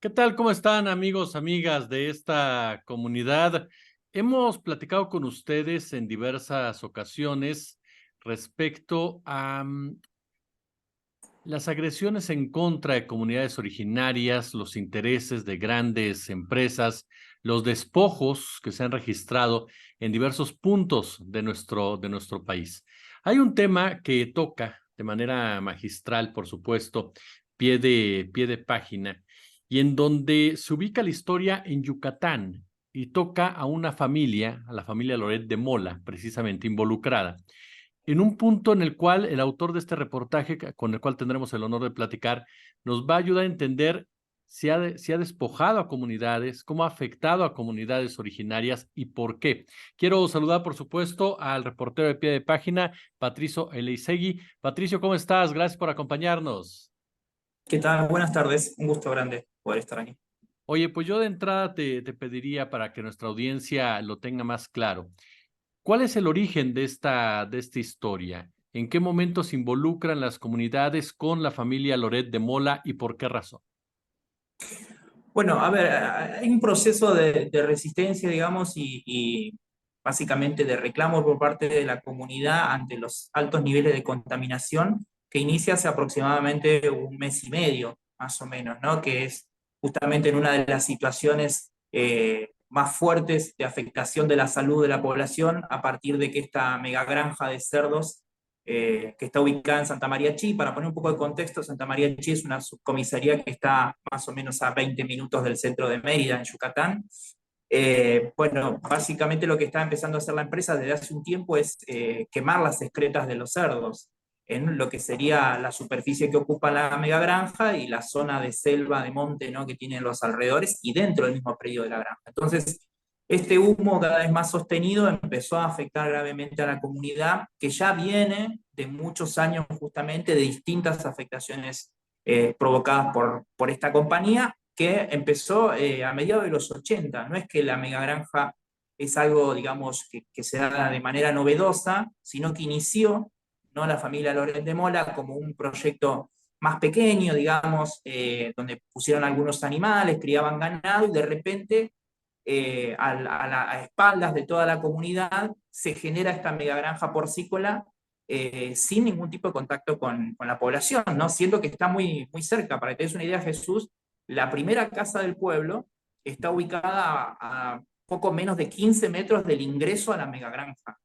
¿Qué tal? ¿Cómo están, amigos, amigas de esta comunidad? Hemos platicado con ustedes en diversas ocasiones respecto a las agresiones en contra de comunidades originarias, los intereses de grandes empresas, los despojos que se han registrado en diversos puntos de nuestro país. Hay un tema que toca de manera magistral, por supuesto, pie de página, y en donde se ubica la historia en Yucatán y toca a una familia, a la familia Loret de Mola, precisamente involucrada en un punto en el cual el autor de este reportaje, con el cual tendremos el honor de platicar, nos va a ayudar a entender si ha despojado a comunidades, cómo ha afectado a comunidades originarias y por qué. Quiero saludar, por supuesto, al reportero de pie de página, Patricio Eleisegui. Patricio, ¿cómo estás? Gracias por acompañarnos. ¿Qué tal? Buenas tardes, un gusto grande poder estar aquí. Oye, pues yo de entrada te pediría para que nuestra audiencia lo tenga más claro. ¿Cuál es el origen de esta historia? ¿En qué momento se involucran las comunidades con la familia Loret de Mola y por qué razón? Bueno, a ver, hay un proceso de resistencia, digamos, y básicamente de reclamo por parte de la comunidad ante los altos niveles de contaminación que inicia hace aproximadamente un mes y medio, más o menos, ¿no? Que es justamente en una de las situaciones más fuertes de afectación de la salud de la población a partir de que esta megagranja de cerdos que está ubicada en Santa María Chi. Para poner un poco de contexto, Santa María Chi es una subcomisaría que está más o menos a 20 minutos del centro de Mérida, en Yucatán. Bueno, básicamente lo que está empezando a hacer la empresa desde hace un tiempo es quemar las excretas de los cerdos en lo que sería la superficie que ocupa la megagranja y la zona de selva, de monte, ¿no?, que tienen los alrededores y dentro del mismo predio de la granja. Entonces, este humo cada vez más sostenido empezó a afectar gravemente a la comunidad, que ya viene de muchos años justamente de distintas afectaciones provocadas por esta compañía, que empezó a mediados de los 80. No es que la megagranja es algo, digamos, que se da de manera novedosa, sino que inició, ¿no?, la familia Loret de Mola como un proyecto más pequeño, digamos, donde pusieron algunos animales, criaban ganado y de repente a espaldas de toda la comunidad se genera esta megagranja porcícola sin ningún tipo de contacto con la población, ¿no? Siendo que está muy, muy cerca. Para que te des una idea, Jesús, la primera casa del pueblo está ubicada a poco menos de 15 metros del ingreso a la megagranja,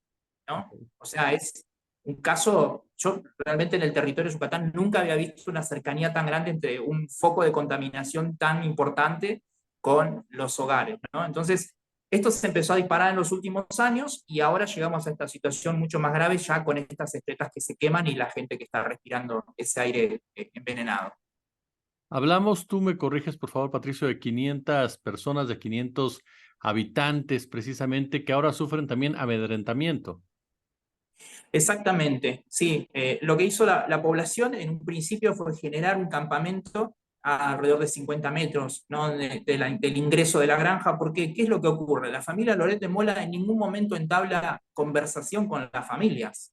¿no? O sea, es un caso, yo realmente en el territorio de Yucatán nunca había visto una cercanía tan grande entre un foco de contaminación tan importante con los hogares, ¿no? Entonces, esto se empezó a disparar en los últimos años y ahora llegamos a esta situación mucho más grave ya con estas excretas que se queman y la gente que está respirando ese aire envenenado. Hablamos, tú me corriges, por favor, Patricio, de 500 personas, de 500 habitantes, precisamente, que ahora sufren también amedrentamiento. Exactamente, sí. Lo que hizo la población en un principio fue generar un campamento a alrededor de 50 metros, ¿no?, del ingreso de la granja, porque ¿qué es lo que ocurre? La familia Loret de Mola en ningún momento entabla conversación con las familias.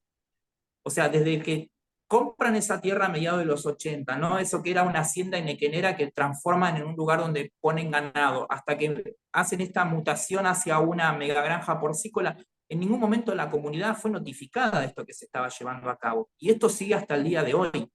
O sea, desde que compran esa tierra a mediados de los 80, ¿no? Eso que era una hacienda enequenera que transforman en un lugar donde ponen ganado, hasta que hacen esta mutación hacia una megagranja porcícola, en ningún momento la comunidad fue notificada de esto que se estaba llevando a cabo. Y esto sigue hasta el día de hoy,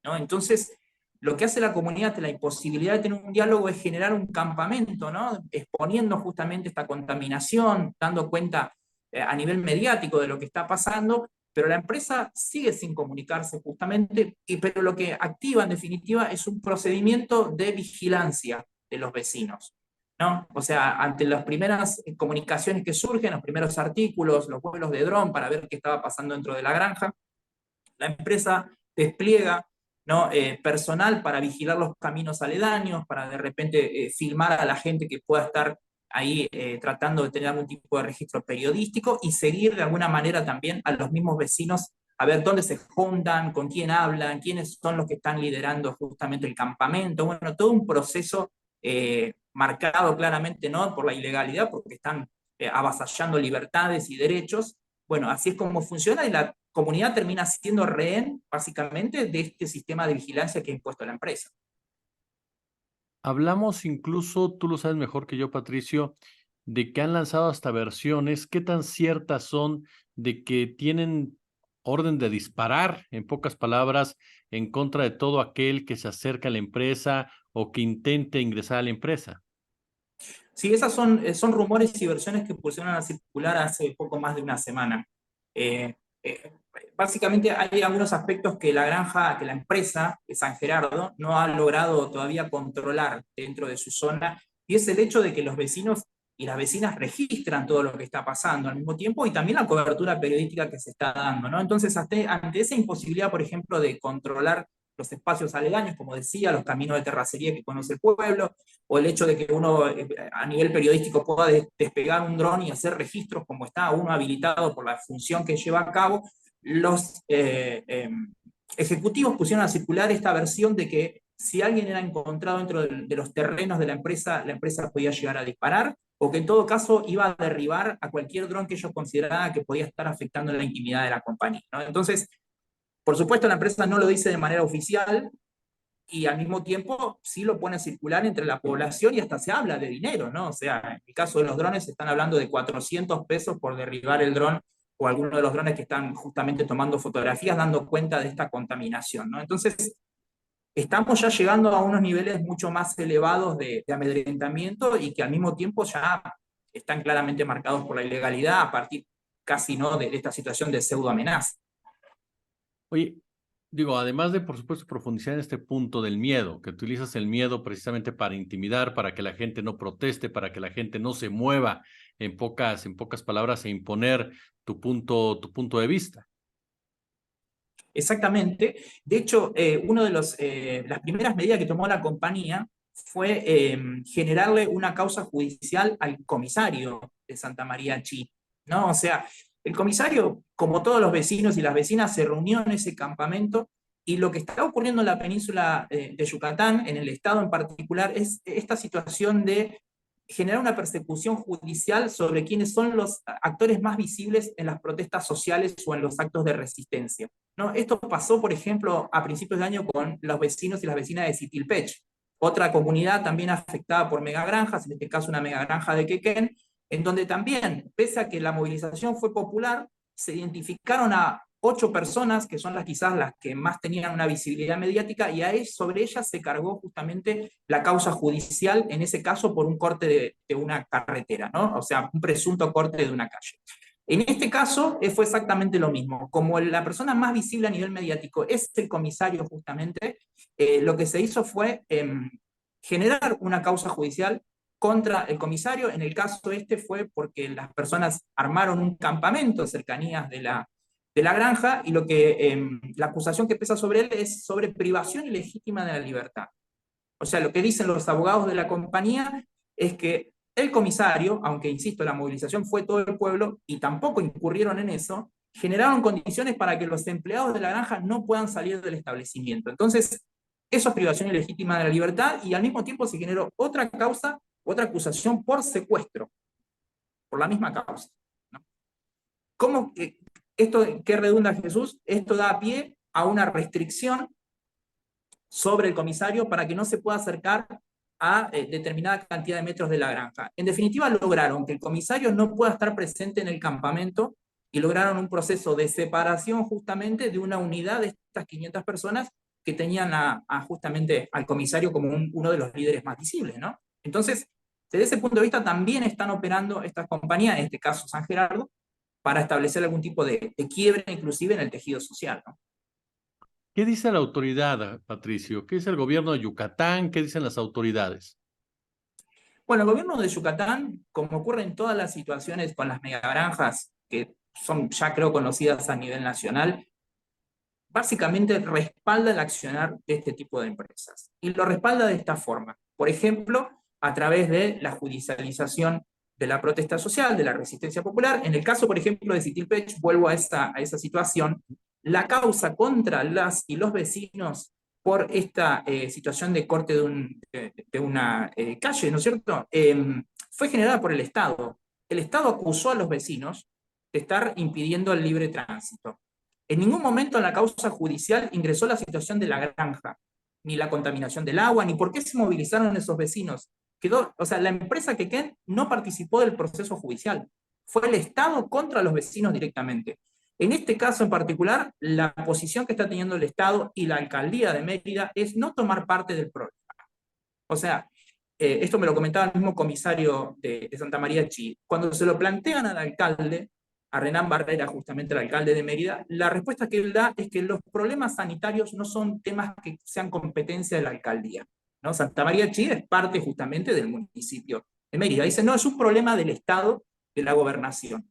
¿no? Entonces, lo que hace la comunidad ante la imposibilidad de tener un diálogo es generar un campamento, ¿no?, exponiendo justamente esta contaminación, dando cuenta a nivel mediático de lo que está pasando, pero la empresa sigue sin comunicarse justamente, pero lo que activa en definitiva es un procedimiento de vigilancia de los vecinos, ¿no? O sea, ante las primeras comunicaciones que surgen, los primeros artículos, los vuelos de dron para ver qué estaba pasando dentro de la granja, la empresa despliega, ¿no?, personal para vigilar los caminos aledaños, para de repente filmar a la gente que pueda estar ahí tratando de tener algún tipo de registro periodístico y seguir de alguna manera también a los mismos vecinos a ver dónde se juntan, con quién hablan, quiénes son los que están liderando justamente el campamento. Bueno, todo un proceso marcado claramente, ¿no?, por la ilegalidad, porque están avasallando libertades y derechos. Bueno, así es como funciona y la comunidad termina siendo rehén, básicamente, de este sistema de vigilancia que ha impuesto la empresa. Hablamos incluso, tú lo sabes mejor que yo, Patricio, de que han lanzado hasta versiones. ¿Qué tan ciertas son de que tienen orden de disparar, en pocas palabras, en contra de todo aquel que se acerca a la empresa o que intente ingresar a la empresa? Sí, esas son rumores y versiones que pusieron a circular hace poco más de una semana. Eh, eh, Básicamente hay algunos aspectos que la granja, que la empresa de San Gerardo no ha logrado todavía controlar dentro de su zona, y es el hecho de que los vecinos y las vecinas registran todo lo que está pasando al mismo tiempo y también la cobertura periodística que se está dando, ¿no? Entonces, ante esa imposibilidad, por ejemplo, de controlar los espacios aledaños, como decía, los caminos de terracería que conoce el pueblo, o el hecho de que uno a nivel periodístico pueda despegar un dron y hacer registros como está uno habilitado por la función que lleva a cabo, los ejecutivos pusieron a circular esta versión de que si alguien era encontrado dentro de los terrenos de la empresa podía llegar a disparar, o que en todo caso iba a derribar a cualquier dron que ellos consideraban que podía estar afectando la intimidad de la compañía, ¿no? Entonces, por supuesto, la empresa no lo dice de manera oficial, y al mismo tiempo sí lo pone a circular entre la población y hasta se habla de dinero, ¿no? O sea, en el caso de los drones se están hablando de 400 pesos por derribar el dron o alguno de los drones que están justamente tomando fotografías dando cuenta de esta contaminación, ¿no? Entonces, estamos ya llegando a unos niveles mucho más elevados de amedrentamiento y que al mismo tiempo ya están claramente marcados por la ilegalidad a partir casi, ¿no?, de esta situación de pseudo amenaza. Oye, digo, además de, por supuesto, profundizar en este punto del miedo, que utilizas el miedo precisamente para intimidar, para que la gente no proteste, para que la gente no se mueva, en pocas palabras, e imponer tu punto de vista. Exactamente. De hecho, una de las primeras medidas que tomó la compañía fue generarle una causa judicial al comisario de Santa María Chi, ¿no? O sea, el comisario, como todos los vecinos y las vecinas, se reunió en ese campamento, y lo que está ocurriendo en la península de Yucatán, en el estado en particular, es esta situación de generar una persecución judicial sobre quiénes son los actores más visibles en las protestas sociales o en los actos de resistencia, ¿no? Esto pasó, por ejemplo, a principios de año con los vecinos y las vecinas de Sitilpech, otra comunidad también afectada por megagranjas, en este caso una megagranja de Quequén, en donde también, pese a que la movilización fue popular, se identificaron a 8 personas, que son quizás las que más tenían una visibilidad mediática, y sobre ellas se cargó justamente la causa judicial, en ese caso por un corte de una carretera, ¿no? O sea, un presunto corte de una calle. En este caso fue exactamente lo mismo. Como la persona más visible a nivel mediático es el comisario justamente, lo que se hizo fue generar una causa judicial contra el comisario. En el caso fue porque las personas armaron un campamento en cercanías de la granja, y la acusación que pesa sobre él es sobre privación ilegítima de la libertad. O sea, lo que dicen los abogados de la compañía es que el comisario, aunque insisto, la movilización fue todo el pueblo y tampoco incurrieron en eso, generaron condiciones para que los empleados de la granja no puedan salir del establecimiento. Entonces, eso es privación ilegítima de la libertad, y al mismo tiempo se generó otra causa, otra acusación por secuestro, por la misma causa, ¿no? ¿Cómo esto, qué redunda, Jesús? Esto da pie a una restricción sobre el comisario para que no se pueda acercar a determinada cantidad de metros de la granja. En definitiva, lograron que el comisario no pueda estar presente en el campamento, y lograron un proceso de separación justamente de una unidad de estas 500 personas que tenían justamente al comisario como uno de los líderes más visibles, ¿no? Entonces, desde ese punto de vista también están operando estas compañías, en este caso San Gerardo, para establecer algún tipo de quiebre inclusive en el tejido social, ¿no? ¿Qué dice la autoridad, Patricio? ¿Qué dice el gobierno de Yucatán? ¿Qué dicen las autoridades? Bueno, el gobierno de Yucatán, como ocurre en todas las situaciones con las megagranjas, que son ya creo conocidas a nivel nacional, básicamente respalda el accionar de este tipo de empresas. Y lo respalda de esta forma. Por ejemplo, a través de la judicialización de la protesta social, de la resistencia popular. En el caso, por ejemplo, de Sitilpech, vuelvo a esa situación, la causa contra las y los vecinos por esta situación de corte de una calle, ¿no es cierto?, fue generada por el Estado. El Estado acusó a los vecinos de estar impidiendo el libre tránsito. En ningún momento en la causa judicial ingresó la situación de la granja, ni la contaminación del agua, ni por qué se movilizaron esos vecinos. O sea, la empresa Quequén no participó del proceso judicial. Fue el Estado contra los vecinos directamente. En este caso en particular, la posición que está teniendo el Estado y la alcaldía de Mérida es no tomar parte del problema. O sea, esto me lo comentaba el mismo comisario de Santa María Chi. Cuando se lo plantean al alcalde, a Renán Barrera, justamente el alcalde de Mérida, la respuesta que él da es que los problemas sanitarios no son temas que sean competencia de la alcaldía, ¿no? Santa María Chi es parte justamente del municipio de Mérida. Dice, no, es un problema del Estado, de la gobernación.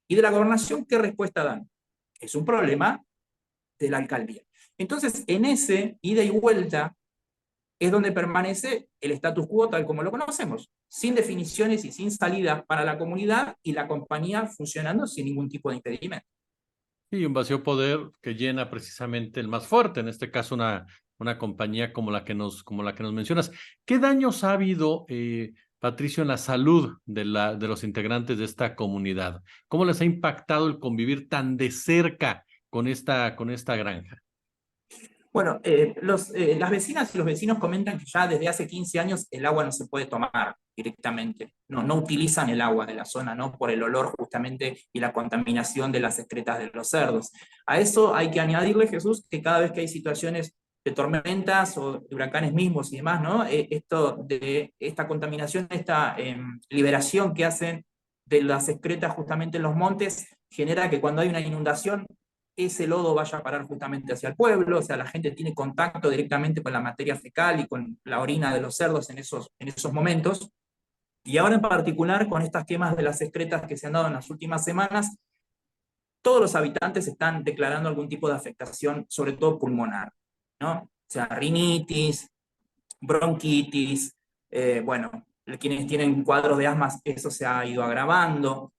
¿Y de la gobernación qué respuesta dan? Es un problema de la alcaldía. Entonces, en ese ida y vuelta, es donde permanece el status quo tal como lo conocemos, sin definiciones y sin salidas para la comunidad y la compañía funcionando sin ningún tipo de impedimento. Y un vacío poder que llena precisamente el más fuerte, en este caso una compañía como la que nos mencionas. ¿Qué daños ha habido, Patricio, en la salud de los integrantes de esta comunidad? ¿Cómo les ha impactado el convivir tan de cerca con esta granja? Bueno, las vecinas y los vecinos comentan que ya desde hace 15 años el agua no se puede tomar directamente. No utilizan el agua de la zona, ¿no? Por el olor justamente y la contaminación de las excretas de los cerdos. A eso hay que añadirle, Jesús, que cada vez que hay situaciones de tormentas o de huracanes mismos y demás, ¿no? Esta contaminación, esta liberación que hacen de las excretas justamente en los montes, genera que cuando hay una inundación ese lodo vaya a parar justamente hacia el pueblo, o sea, la gente tiene contacto directamente con la materia fecal y con la orina de los cerdos en esos momentos. Y ahora en particular, con estas quemas de las excretas que se han dado en las últimas semanas, todos los habitantes están declarando algún tipo de afectación, sobre todo pulmonar, ¿no? O sea, rinitis, bronquitis, bueno, quienes tienen cuadros de asma, eso se ha ido agravando.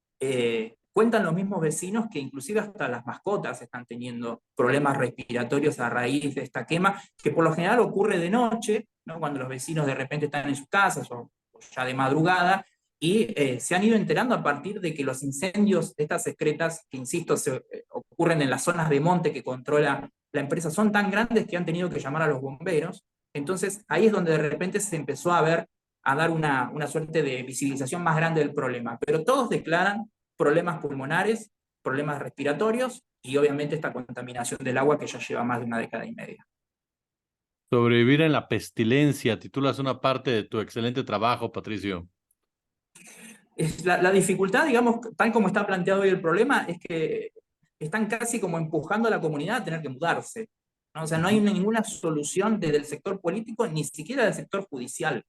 Cuentan los mismos vecinos que inclusive hasta las mascotas están teniendo problemas respiratorios a raíz de esta quema, que por lo general ocurre de noche, ¿no? Cuando los vecinos de repente están en sus casas o ya de madrugada, y se han ido enterando a partir de que los incendios de estas excretas, que insisto, ocurren en las zonas de monte que controla la empresa, son tan grandes que han tenido que llamar a los bomberos. Entonces ahí es donde de repente se empezó a dar una suerte de visibilización más grande del problema. Pero todos declaran problemas pulmonares, problemas respiratorios y obviamente esta contaminación del agua que ya lleva más de una década y media. Sobrevivir en la pestilencia, titulas una parte de tu excelente trabajo, Patricio. La dificultad, digamos, tal como está planteado hoy el problema, es que están casi como empujando a la comunidad a tener que mudarse, ¿no? O sea, no hay ninguna solución desde el sector político, ni siquiera del sector judicial,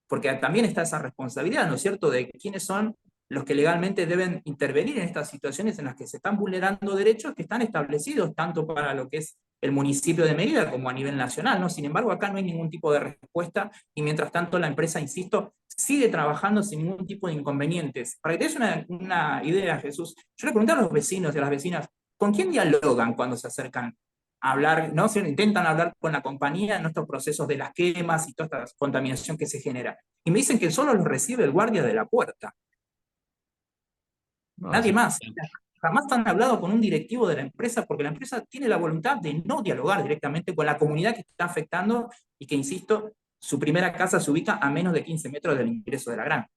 porque también está esa responsabilidad, ¿no es cierto?, de quiénes son los que legalmente deben intervenir en estas situaciones en las que se están vulnerando derechos que están establecidos tanto para lo que es el municipio de Mérida como a nivel nacional, ¿no? Sin embargo, acá no hay ningún tipo de respuesta y mientras tanto la empresa, insisto, sigue trabajando sin ningún tipo de inconvenientes. Para que te des una idea, Jesús, yo le pregunté a los vecinos y a las vecinas, ¿con quién dialogan cuando se acercan a hablar, ¿no? Se intentan hablar con la compañía en estos procesos de las quemas y toda esta contaminación que se genera? Y me dicen que solo los recibe el guardia de la puerta. No, Nadie más. Jamás han hablado con un directivo de la empresa porque la empresa tiene la voluntad de no dialogar directamente con la comunidad que está afectando y que, insisto, su primera casa se ubica a menos de 15 metros del ingreso de la granja.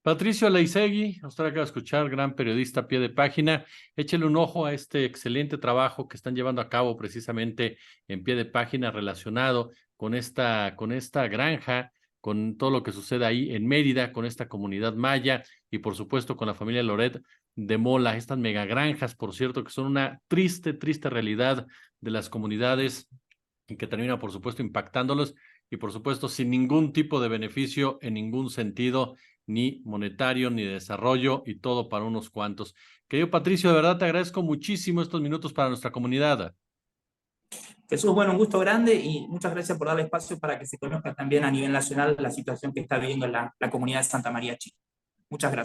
Patricio Leisegui, usted acaba de escuchar, gran periodista a pie de página. Échele un ojo a este excelente trabajo que están llevando a cabo precisamente en pie de página relacionado con esta granja, con todo lo que sucede ahí en Mérida, con esta comunidad maya y por supuesto con la familia Loret de Mola, estas megagranjas, por cierto, que son una triste, triste realidad de las comunidades y que termina, por supuesto, impactándolos y, por supuesto, sin ningún tipo de beneficio en ningún sentido, ni monetario, ni de desarrollo, y todo para unos cuantos. Querido Patricio, de verdad te agradezco muchísimo estos minutos para nuestra comunidad. Jesús, bueno, un gusto grande y muchas gracias por darle espacio para que se conozca también a nivel nacional la situación que está viviendo la comunidad de Santa María Chica. Muchas gracias.